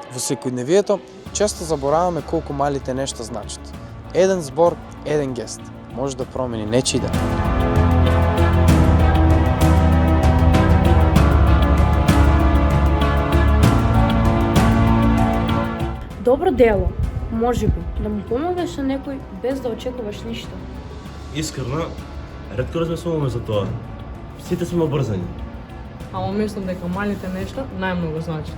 Во секојдневието често забораваме колку малите нешта значат. Еден збор, еден гест може да промени нечи ден. Добро дело, можеби, да му помогнеш на некој без да очекуваш ништо. Искрено, ретко размислуваме за тоа. Сите сме обрзани. Ама мислам дека малите нешта најмногу значат.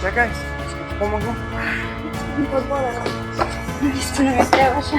Чекај, искам ти помогнам. Благодарам. Наистина ми требаше.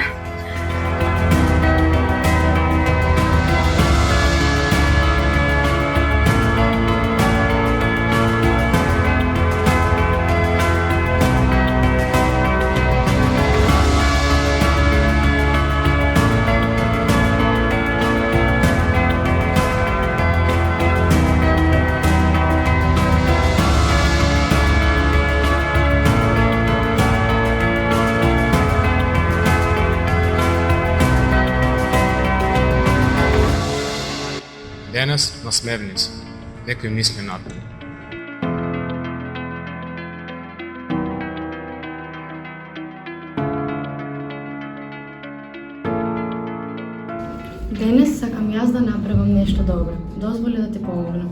Денес на смевница, некој мисли над мене. Денес сакам јас да направам нешто добро. Дозволи да ти помогнам.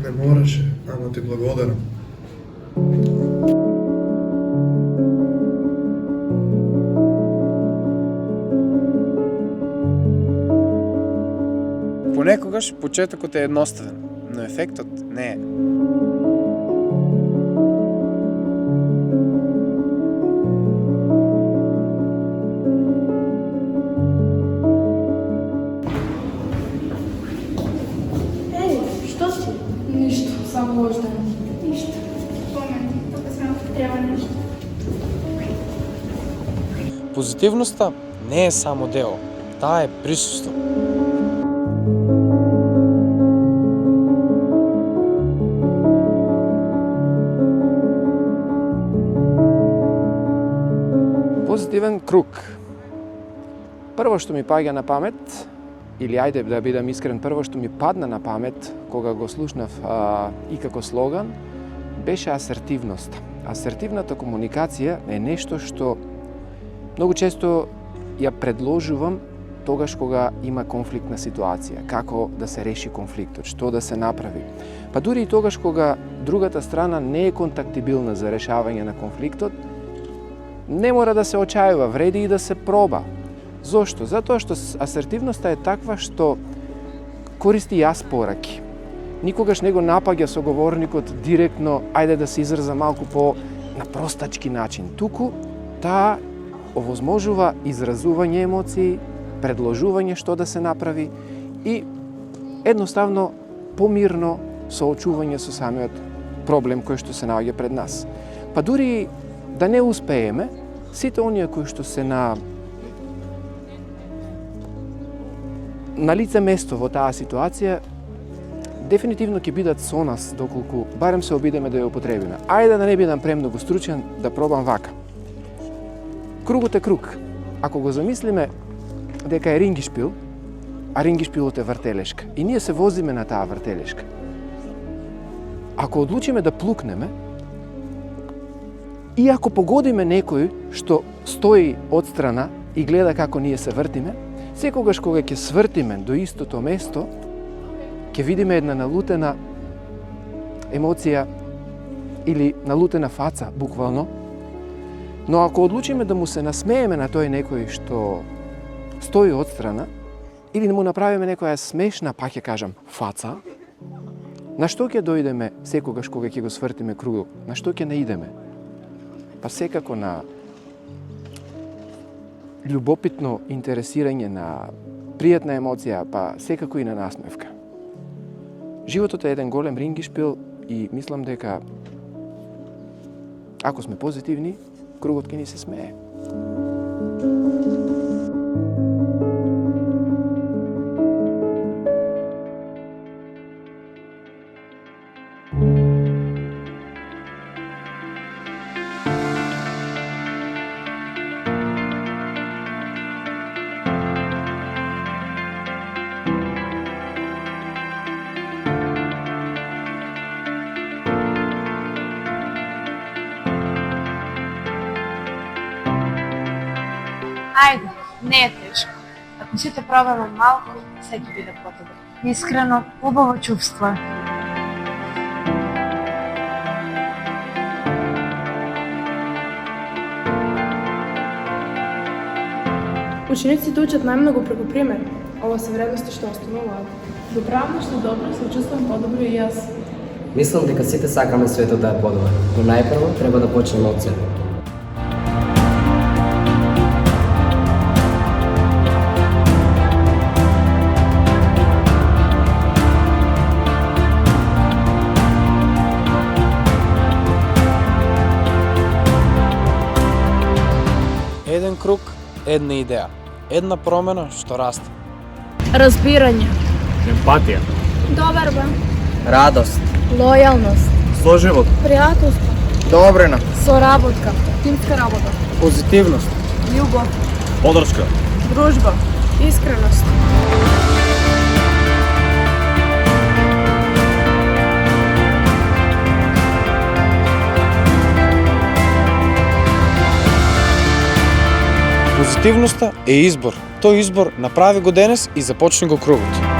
Не мораше, ама ти благодарам. Понекогаш почетокот е едноставен, но ефектот не е. Што си? Ништо, само ождан. Ништо. Помени, тука сме треба нешто. Позитивноста не е само дело, таа е присуство. Позитивен круг. Прво што ми паѓа на памет, или ајде да бидам искрен, прво што ми падна на памет кога го слушнав и како слоган, беше асертивност. Асертивната комуникација е нешто што многу често ја предложувам тогаш кога има конфликтна ситуација, како да се реши конфликтот, што да се направи. Па дури и тогаш кога другата страна не е контактибилна за решавање на конфликтот, не мора да се очајува, вреди и да се проба. Зошто? Затоа што асертивноста е таква што користи јас пораки. Никогаш не го напаѓа соговорникот директно, ајде да се израза малку по на простачки начин. Туку таа овозможува изразување емоции, предложување што да се направи и едноставно помирно соочување со самиот проблем кој што се наоѓа пред нас. Па дури да не успееме, сите оние кои што се на лице место во таа ситуација, дефинитивно ќе бидат со нас доколку барем се обидеме да ја употребиме. Ајде да не бидам премногу стручен, да пробам вака. Кругот е круг. Ако го замислиме дека е рингишпил, а рингишпилот е вртелешка, и ние се возиме на таа вртелешка. Ако одлучиме да плукнеме, и ако погодиме некој што стои одстрана и гледа како ние се вртиме, секогаш кога ќе свртиме до истото место, ќе видиме една налутена емоција или налутена фаца, буквално. Но ако одлучиме да му се насмееме на тој некој што стои одстрана, или да му направиме некоја смешна, пак ќе кажам, фаца, на што ќе дојдеме секогаш кога ќе го свртиме кругот? На што ќе наидеме? Па секако на љубопитно интересирање, на пријатна емоција, па секако и на насмевка. Животот е еден голем рингишпил и мислам дека ако сме позитивни, кругот ќе ни се смее. Не е тешко. Ако сите пробаме малку, се ќе биде подобро. Искрено, убаво чувство е. Учениците учат најмногу преку пример. Ова се вредности што остануваат. Го правам нешто добро, се чувствам подобро и јас. Мислам дека сите сакаме светот да е подобар, но најпрво треба да почнеме од себе. Еден круг, една идеја. Една промена што расте. Разбирање, Емпатија. Доверба, Радост, лојалност, Соживот. пријателство, Добрина, соработка, тимска работа, Позитивност. љубов, Подршка. дружба, искреност. Позитивноста е избор. Тој избор направи го денес и започни го кругот.